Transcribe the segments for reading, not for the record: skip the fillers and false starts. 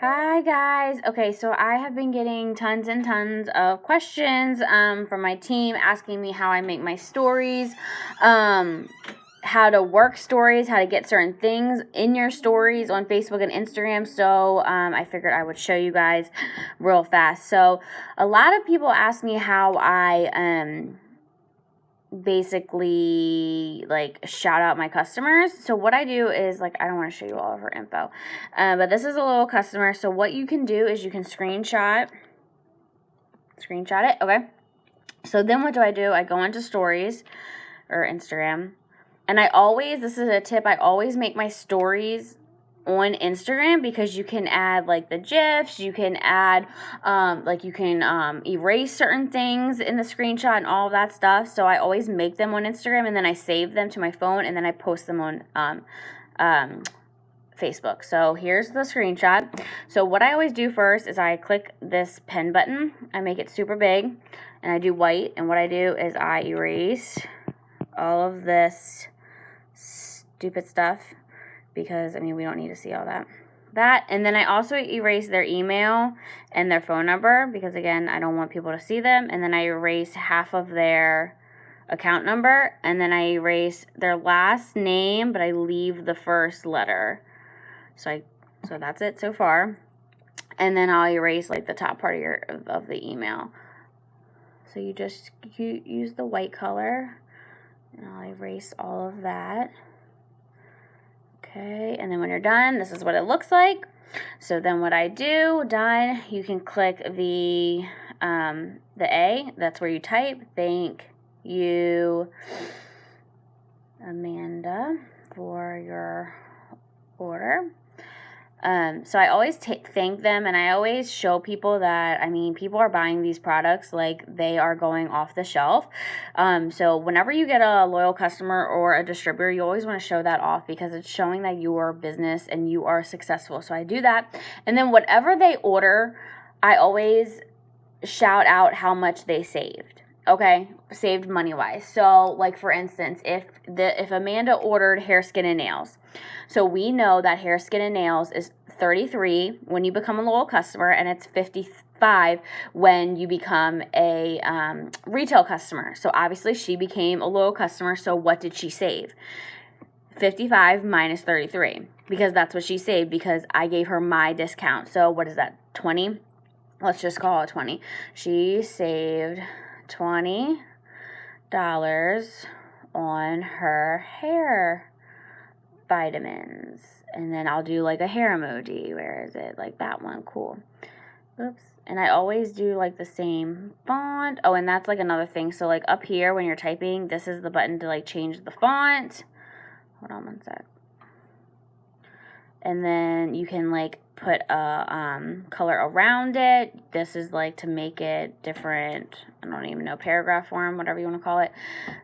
Hi guys. Okay, so I have been getting tons and tons of questions from my team asking me how I make my stories, how to work stories, how to get certain things in your stories on Facebook and Instagram. So I figured I would show you guys real fast. So a lot of people ask me how I basically like shout out my customers. So what I do is, like, I don't want to show you all of her info, but this is a little customer. So what you can do is you can screenshot it. Okay, so then what do? I go into stories or Instagram, and this is a tip, I always make my stories on Instagram, because you can add like the GIFs, you can add erase certain things in the screenshot and all of that stuff. So I always make them on Instagram, and then I save them to my phone, and then I post them on Facebook. So here's the screenshot. So what I always do first is I click this pen button, I make it super big, and I do white, and what I do is I erase all of this stupid stuff, because, I mean, we don't need to see all that. And then I also erase their email and their phone number, because, again, I don't want people to see them. And then I erase half of their account number, and then I erase their last name, but I leave the first letter. So that's it so far. And then I'll erase like the top part of the email. So you use the white color, and I'll erase all of that. Okay, and then when you're done, this is what it looks like. So then what I do, done, you can click the A, that's where you type, thank you, Amanda, for your order. So I always thank them, and I always show people that, I mean, people are buying these products like they are going off the shelf. So whenever you get a loyal customer or a distributor, you always want to show that off, because it's showing that you are a business and you are successful. So I do that. And then whatever they order, I always shout out how much they saved. Okay, saved money-wise. So, like, for instance, if Amanda ordered hair, skin, and nails, so we know that hair, skin, and nails is $33 when you become a loyal customer, and it's $55 when you become a retail customer. So obviously she became a loyal customer, so what did she save? 55 minus 33, because that's what she saved, because I gave her my discount. So what is that, 20? Let's just call it 20. She saved $20 on her hair vitamins. And then I'll do like a hair emoji. Where is it? Like that one. Cool. Oops. And I always do like the same font. Oh, and that's like another thing. So like up here when you're typing, this is the button to like change the font. Hold on one sec. And then you can like put a color around it. This is like to make it different, I don't even know, paragraph form, whatever you want to call it.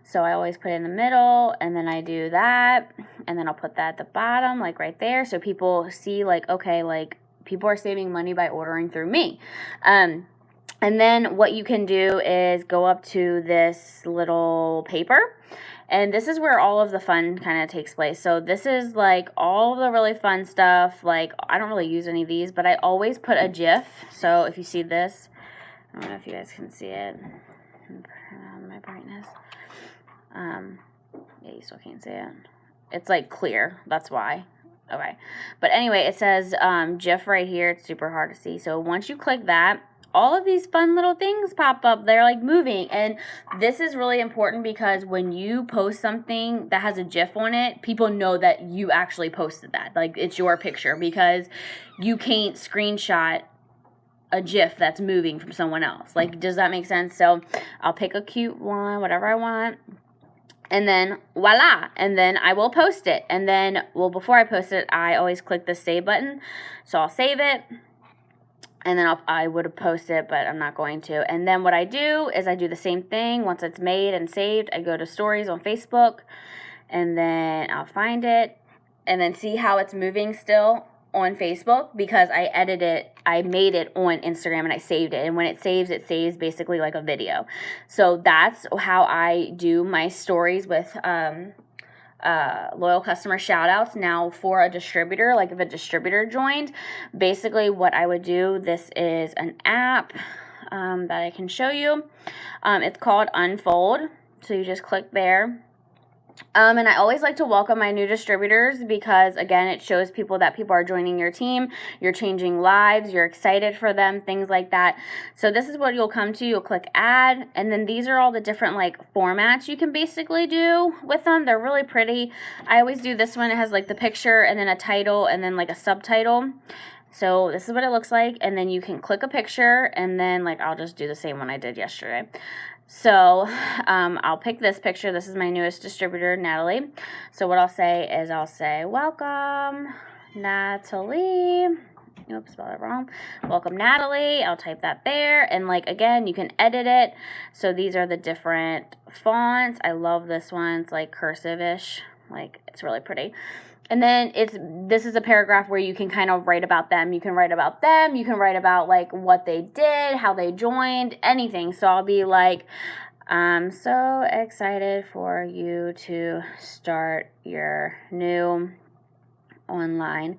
So I always put it in the middle, and then I do that, and then I'll put that at the bottom, like right there, so people see like, okay, like people are saving money by ordering through me. And then what you can do is go up to this little paper, and this is where all of the fun kind of takes place. So this is like all of the really fun stuff. Like, I don't really use any of these, but I always put a GIF. So if you see this, I don't know if you guys can see it. Turn on my brightness. Yeah, you still can't see it. It's like clear. That's why. Okay. But anyway, it says GIF right here. It's super hard to see. So once you click that, all of these fun little things pop up. They're like moving, and this is really important, because when you post something that has a GIF on it, people know that you actually posted that, like it's your picture, because you can't screenshot a GIF that's moving from someone else. Like, does that make sense? So I'll pick a cute one, whatever I want, and then voila, and then I will post it. And then, well, before I post it, I always click the save button. So I'll save it, and then I would have posted it, but I'm not going to. And then what I do is I do the same thing. Once it's made and saved, I go to stories on Facebook, and then I'll find it, and then see how it's moving still on Facebook, because I made it on Instagram, and I saved it. And when it saves basically like a video. So that's how I do my stories with loyal customer shout outs now for a distributor. Like if a distributor joined, basically what I would do, this is an app that I can show you. It's called Unfold. So you just click there. And I always like to welcome my new distributors because, again, it shows people that people are joining your team, you're changing lives, you're excited for them, things like that. So this is what you'll come to. You'll click add, and then these are all the different like formats you can basically do with them. They're really pretty. I always do this one. It has like the picture and then a title and then like a subtitle. So this is what it looks like, and then you can click a picture, and then like I'll just do the same one I did yesterday. So I'll pick this picture. This is my newest distributor, Natalie. So what I'll say is I'll say, welcome, Natalie. Oops, spelled it wrong. Welcome, Natalie. I'll type that there. And like, again, you can edit it. So these are the different fonts. I love this one. It's like cursive-ish. Like, it's really pretty. And then this is a paragraph where you can kind of write about them. You can write about them. You can write about like what they did, how they joined, anything. So I'll be like, I'm so excited for you to start your new online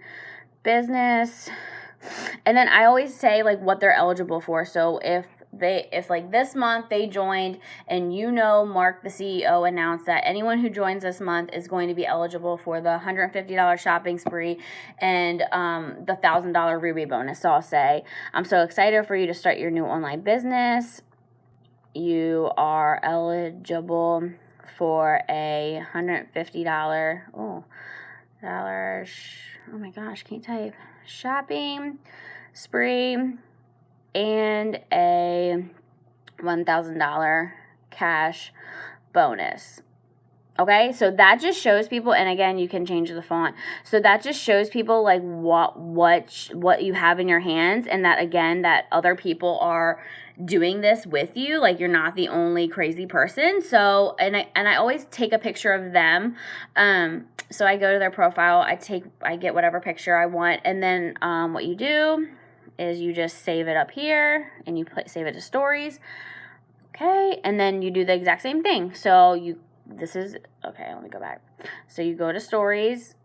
business. And then I always say like what they're eligible for. So if like this month they joined and Mark the CEO announced that anyone who joins this month is going to be eligible for the $150 shopping spree and the $1,000 Ruby bonus. So I'll say, I'm so excited for you to start your new online business. You are eligible for a $150 oh my gosh, can't type, shopping spree and a $1,000 cash bonus. Okay, so that just shows people, and again, you can change the font. So that just shows people like what you have in your hands, and that again, that other people are doing this with you. Like you're not the only crazy person. So and I always take a picture of them. So I go to their profile, I get whatever picture I want, and then what you do is you just save it up here and you save it to stories. Okay, and then you do the exact same thing. So let me go back. So you go to stories,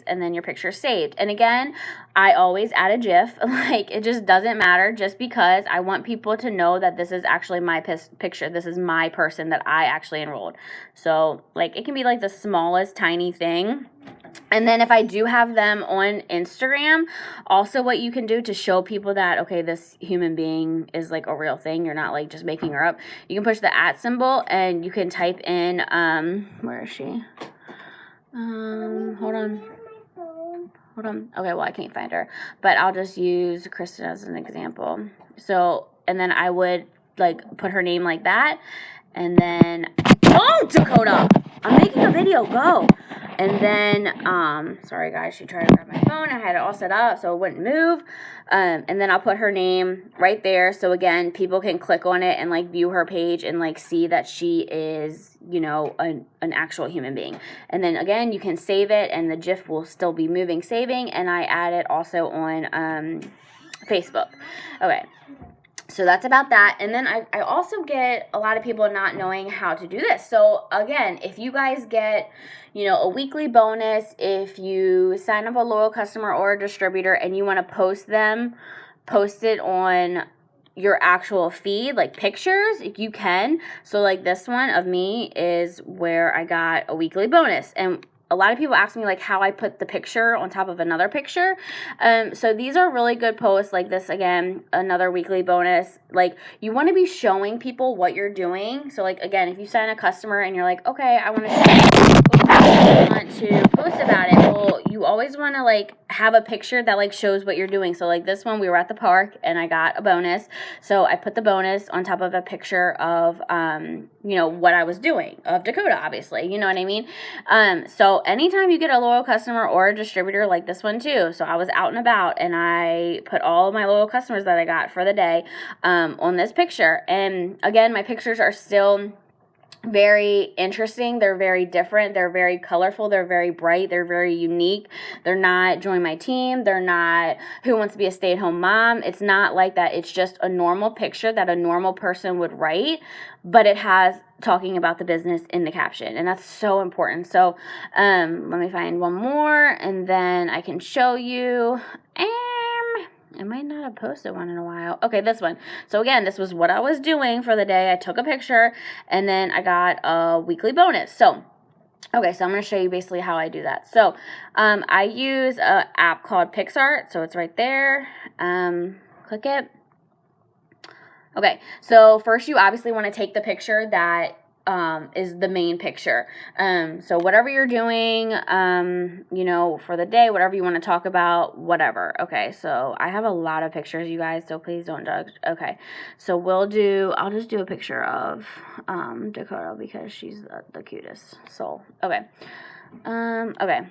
and then your picture's saved. And again, I always add a GIF. Like it just doesn't matter, just because I want people to know that this is actually my picture. This is my person that I actually enrolled. So like it can be like the smallest tiny thing. And then if I do have them on Instagram, also what you can do to show people that, okay, this human being is like a real thing, you're not like just making her up, you can push the @ symbol and you can type in, where is she? Hold on. Okay, well, I can't find her, but I'll just use Kristen as an example. So, and then I would like put her name like that, and then, oh, Dakota, I'm making a video, go. And then, sorry guys, she tried to grab my phone. I had it all set up so it wouldn't move. And then I'll put her name right there. So again, people can click on it and like view her page and like see that she is, an actual human being. And then again, you can save it and the GIF will still be moving, saving. And I add it also on Facebook. Okay. So that's about that. And then I also get a lot of people not knowing how to do this. So again, if you guys get, a weekly bonus, if you sign up a loyal customer or a distributor and you want to post it on your actual feed, like pictures, you can. So like this one of me is where I got a weekly bonus. And a lot of people ask me like how I put the picture on top of another picture. So these are really good posts like this. Again, another weekly bonus. Like you want to be showing people what you're doing. So like, again, if you sign a customer and you're like, okay, I want to post about it. Well, you always want to like have a picture that like shows what you're doing. So like this one, we were at the park and I got a bonus. So I put the bonus on top of a picture of, what I was doing of Dakota, obviously, you know what I mean? So anytime you get a loyal customer or a distributor, like this one too. So I was out and about and I put all of my loyal customers that I got for the day on this picture. And again, my pictures are still very interesting. They're very different. They're very colorful. They're very bright. They're very unique. They're not join my team. They're not who wants to be a stay-at-home mom. It's not like that. It's just a normal picture that a normal person would write, but it has talking about the business in the caption, and that's so important. So let me find one more, and then I can show you. I might not have posted one in a while. Okay, this one. So again, this was what I was doing for the day. I took a picture, and then I got a weekly bonus. So, okay, so I'm going to show you basically how I do that. So, I use an app called PicsArt. So it's right there. Click it. Okay, so first you obviously want to take the picture that is the main picture. So whatever you're doing, you know, for the day, whatever you want to talk about, whatever. Okay, so I have a lot of pictures, you guys, so please don't judge. Okay, so I'll just do a picture of Dakota because she's the cutest soul. Okay. Okay.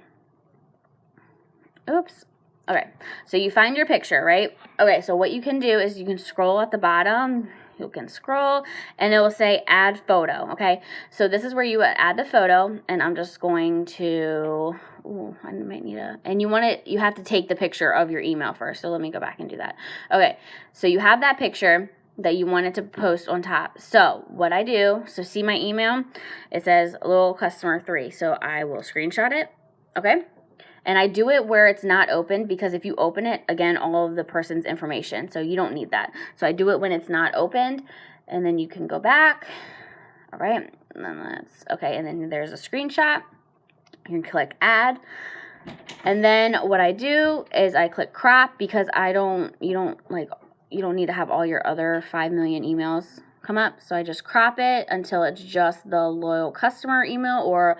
Oops. Okay, so you find your picture, right? Okay, so what you can do is you can scroll at the bottom. You can scroll, and it will say add photo, okay? So this is where you add the photo, and I'm just going to, I might need and you have to take the picture of your email first, so let me go back and do that. Okay, so you have that picture that you wanted to post on top. So what I do, so see my email? It says little customer 3, so I will screenshot it, okay? And I do it where it's not open, because if you open it, again, all of the person's information. So you don't need that. So I do it when it's not opened. And then you can go back. All right. And then okay. And then there's a screenshot. You can click add. And then what I do is I click crop, because you don't need to have all your other 5 million emails come up. So I just crop it until it's just the loyal customer email, or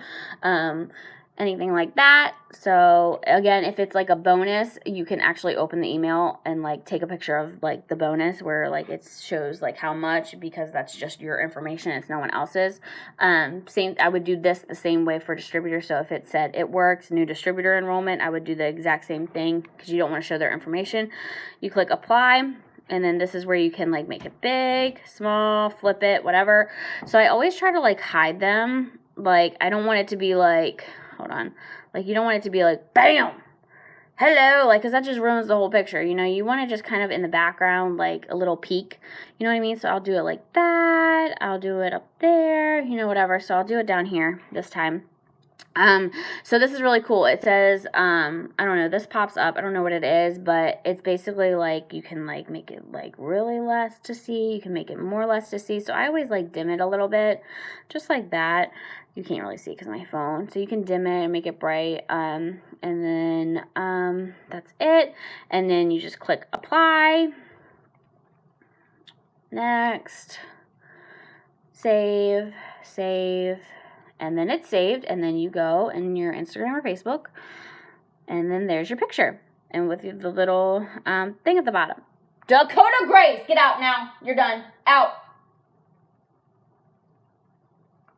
anything like that. So again, if it's like a bonus, you can actually open the email and like take a picture of like the bonus, where like it shows like how much, because that's just your information, it's no one else's. I would do this the same way for distributor. So if it said it works, new distributor enrollment, I would do the exact same thing, because you don't want to show their information. You click apply, and then this is where you can like make it big, small, flip it, whatever. So I always try to like hide them. Like I don't want it to be like, hold on, like you don't want it to be like bam, hello, like, because that just ruins the whole picture. You know, you want it just kind of in the background, like a little peek, you know what I mean? So I'll do it like that, I'll do it up there, you know, whatever. So I'll do it down here this time. So this is really cool. It says, I don't know, this pops up, I don't know what it is, but it's basically like you can like make it like really less to see, you can make it more less to see. So I always like dim it a little bit, just like that. You can't really see because of my phone, so you can dim it and make it bright, and then that's it. And then you just click apply, next, save, and then it's saved, and then you go in your Instagram or Facebook, and then there's your picture, and with the little thing at the bottom. Dakota Grace, get out now. You're done. Out.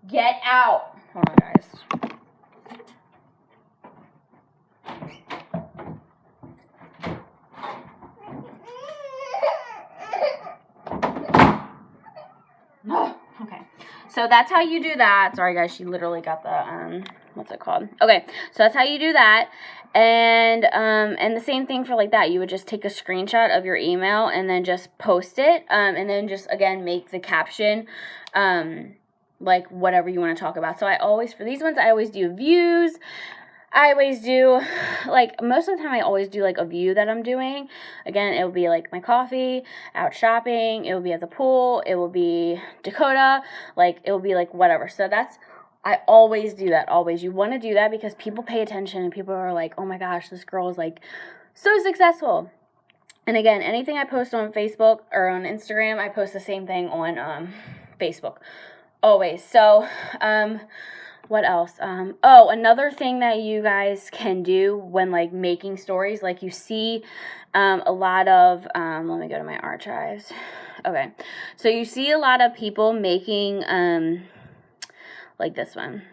Get out. Hold on, guys. Oh, okay. So that's how you do that. Sorry, guys. She literally got the, what's it called? Okay. So that's how you do that. And the same thing for like that. You would just take a screenshot of your email and then just post it. And then just, again, make the caption, like whatever you want to talk about. So for these ones, I always do views. I always do, like, most of the time I always do, like, a view that I'm doing. Again, it will be, like, my coffee, out shopping, it will be at the pool, it will be Dakota, like, it will be, like, whatever. So I always do that, always. You want to do that because people pay attention and people are like, oh my gosh, this girl is, like, so successful. And again, anything I post on Facebook or on Instagram, I post the same thing on Facebook. Always. So, what else? Another thing that you guys can do when like making stories, like you see a lot of, let me go to my archives. Okay. So you see a lot of people making, like this one.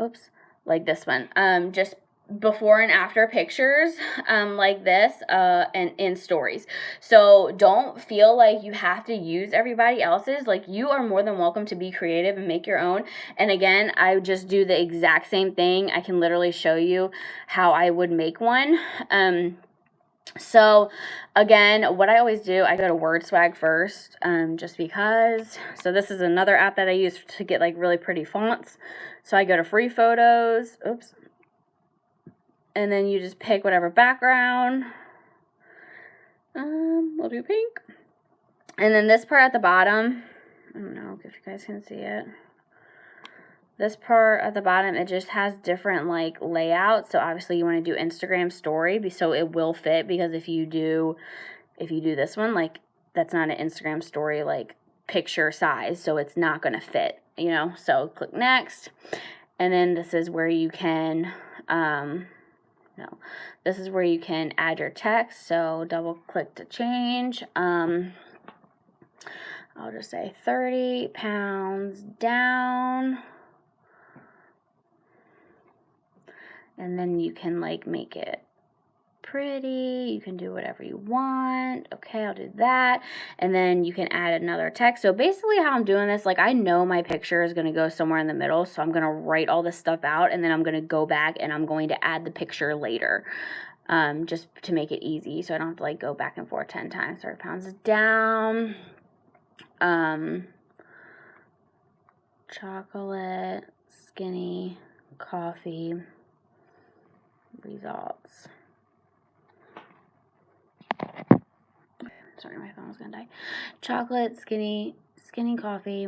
Oops. Like this one. Just before and after pictures like this and in stories. So don't feel like you have to use everybody else's. Like, you are more than welcome to be creative and make your own. And again, I just do the exact same thing. I can literally show you how I would make one. So again, what I always do, I go to WordSwag first, just because. So this is another app that I use to get like really pretty fonts. So I go to free photos. Oops. And then you just pick whatever background. We'll do pink. And then this part at the bottom, I don't know if you guys can see it. This part at the bottom, it just has different like layouts. So obviously you want to do Instagram story, so it will fit, because if you do this one, like, that's not an Instagram story like picture size, so it's not going to fit, you know. So click next. And then this is where you can this is where you can add your text. So double click to change. I'll just say 30 pounds down. And then you can like make it pretty. You can do whatever you want. Okay, I'll do that. And then you can add another text. So basically how I'm doing this, like, I know my picture is going to go somewhere in the middle, so I'm going to write all this stuff out, and then I'm going to go back and I'm going to add the picture later, just to make it easy, so I don't have to like go back and forth 10 times. 30 pounds down. Chocolate, skinny, coffee, results. Sorry, my phone was gonna die. Chocolate, skinny coffee.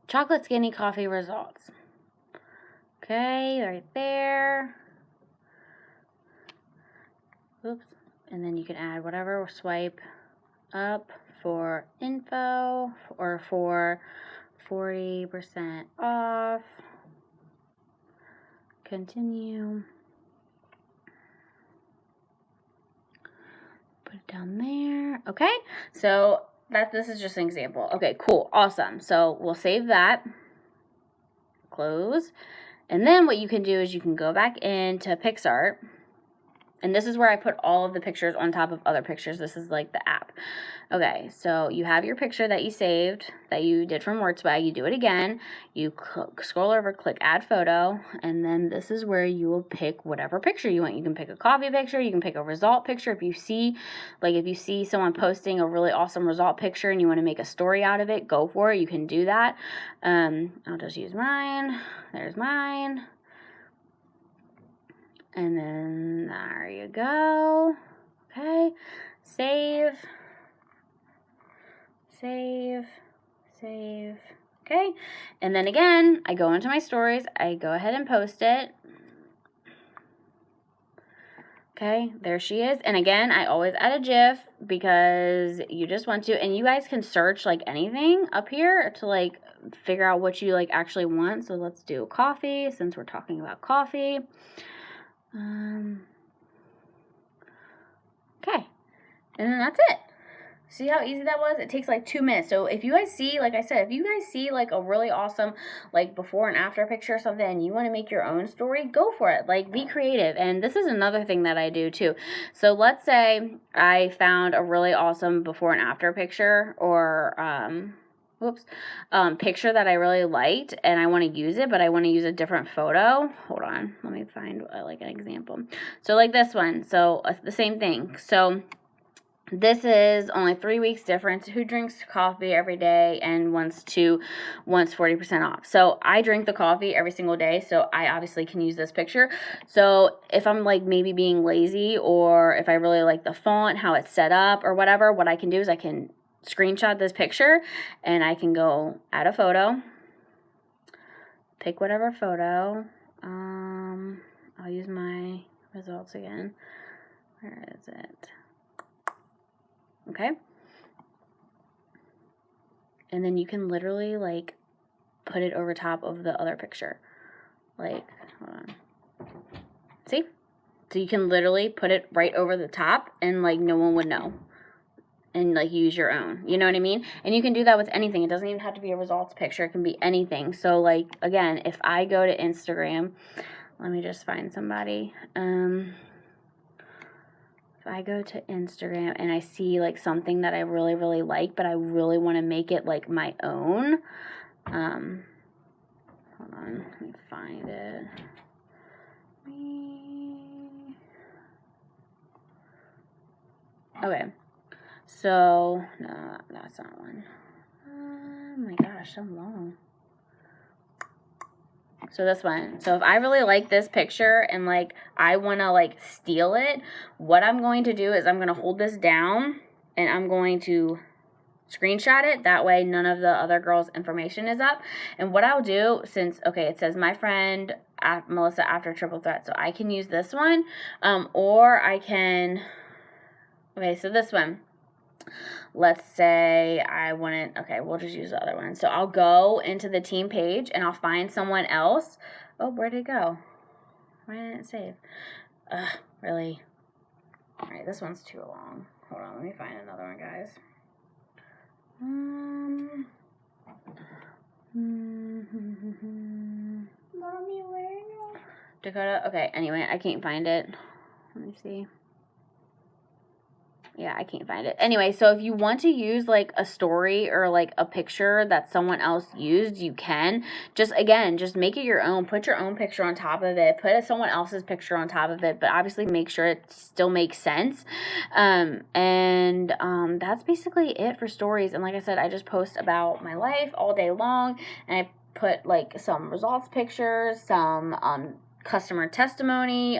Chocolate, skinny coffee results. Okay, right there. Oops. And then you can add whatever. Swipe up for info, or for 40% off. Continue. Put it down there. Okay, so this is just an example. Okay, cool, awesome. So we'll save that. Close. And then what you can do is you can go back into PicsArt. And this is where I put all of the pictures on top of other pictures. This is like the app. Okay, so you have your picture that you saved, that you did from WordSwag. You do it again. You scroll over, click Add Photo, and then this is where you will pick whatever picture you want. You can pick a coffee picture. You can pick a result picture. If you see someone posting a really awesome result picture and you want to make a story out of it, go for it. You can do that. I'll just use mine. There's mine. And then there you go. Okay, save. Okay, and then again, I go into my stories. I go ahead and post it. Okay, there she is. And again, I always add a GIF because you just want to. And you guys can search like anything up here to like figure out what you like actually want. So let's do coffee, since we're talking about coffee. Okay, and then that's it. See how easy that was? It takes like 2 minutes. So if you guys see, like I said, if you guys see like a really awesome like before and after picture or something and you want to make your own story, go for it. Like, be creative. And this is another thing that I do too. So let's say I found a really awesome before and after picture, or picture that I really liked and I want to use it, but I want to use a different photo. Hold on, let me find like an example. So like this one. So the same thing. So this is only 3 weeks difference. Who drinks coffee every day and wants 40% off? So I drink the coffee every single day, so I obviously can use this picture. So if I'm like maybe being lazy, or if I really like the font, how it's set up or whatever, what I can do is I can screenshot this picture and I can go add a photo, pick whatever photo. I'll use my results again. Where is it? Okay. And then you can literally like put it over top of the other picture. Like, hold on. See? So you can literally put it right over the top and like no one would know. And like use your own. You know what I mean? And you can do that with anything. It doesn't even have to be a results picture. It can be anything. So like, again, if I go to Instagram, Let me just find somebody. If I go to Instagram and I see like something that I really, really like, but I really want to make it like my own. Hold on, let me find it. Okay, so, no, that's not one. Oh my gosh, so long. So this one. So if I really like this picture and like I want to like steal it, what I'm going to do is I'm going to hold this down and I'm going to screenshot it. That way none of the other girls' information is up. And what I'll do, since, okay, it says my friend Melissa after triple threat. So I can use this one, or I can, okay, so this one. Let's say I want to, okay, we'll just use the other one. So I'll go into the team page and I'll find someone else. Oh, where'd it go? Why didn't it save? Really? All right, this one's too long. Hold on, let me find another one, guys. Mommy, where? Dakota? Okay, anyway, I can't find it. Let me see. Yeah, I can't find it. Anyway, so if you want to use like a story or like a picture that someone else used, you can. Just, again, just make it your own. Put your own picture on top of it. Put someone else's picture on top of it. But obviously make sure it still makes sense. That's basically it for stories. And like I said, I just post about my life all day long. And I put like some results pictures, some customer testimony,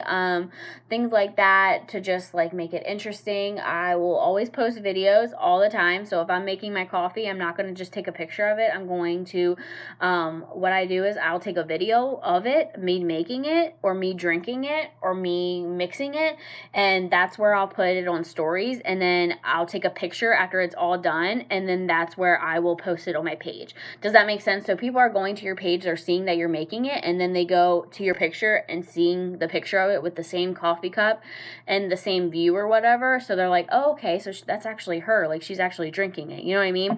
things like that, to just like make it interesting. I will always post videos all the time. So if I'm making my coffee, I'm not going to just take a picture of it. I'm going to, what I do is I'll take a video of it, me making it, or me drinking it, or me mixing it, and that's where I'll put it on stories. And then I'll take a picture after it's all done, and then that's where I will post it on my page. Does that make sense? So people are going to your page, they're seeing that you're making it, and then they go to your picture and seeing the picture of it with the same coffee cup and the same view or whatever. So they're like, oh, okay, so that's actually her. Like, she's actually drinking it. You know what I mean?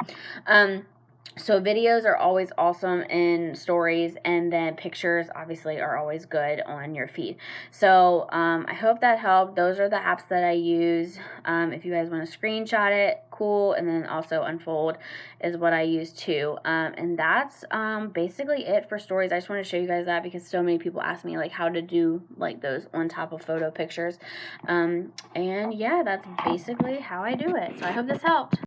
So videos are always awesome in stories, and then pictures obviously are always good on your feed. So I hope that helped. Those are the apps that I use. If you guys want to screenshot it, cool. And then also Unfold is what I use too. And that's basically it for stories. I just want to show you guys that because so many people ask me like how to do like those on top of photo pictures. And yeah, that's basically how I do it. So I hope this helped.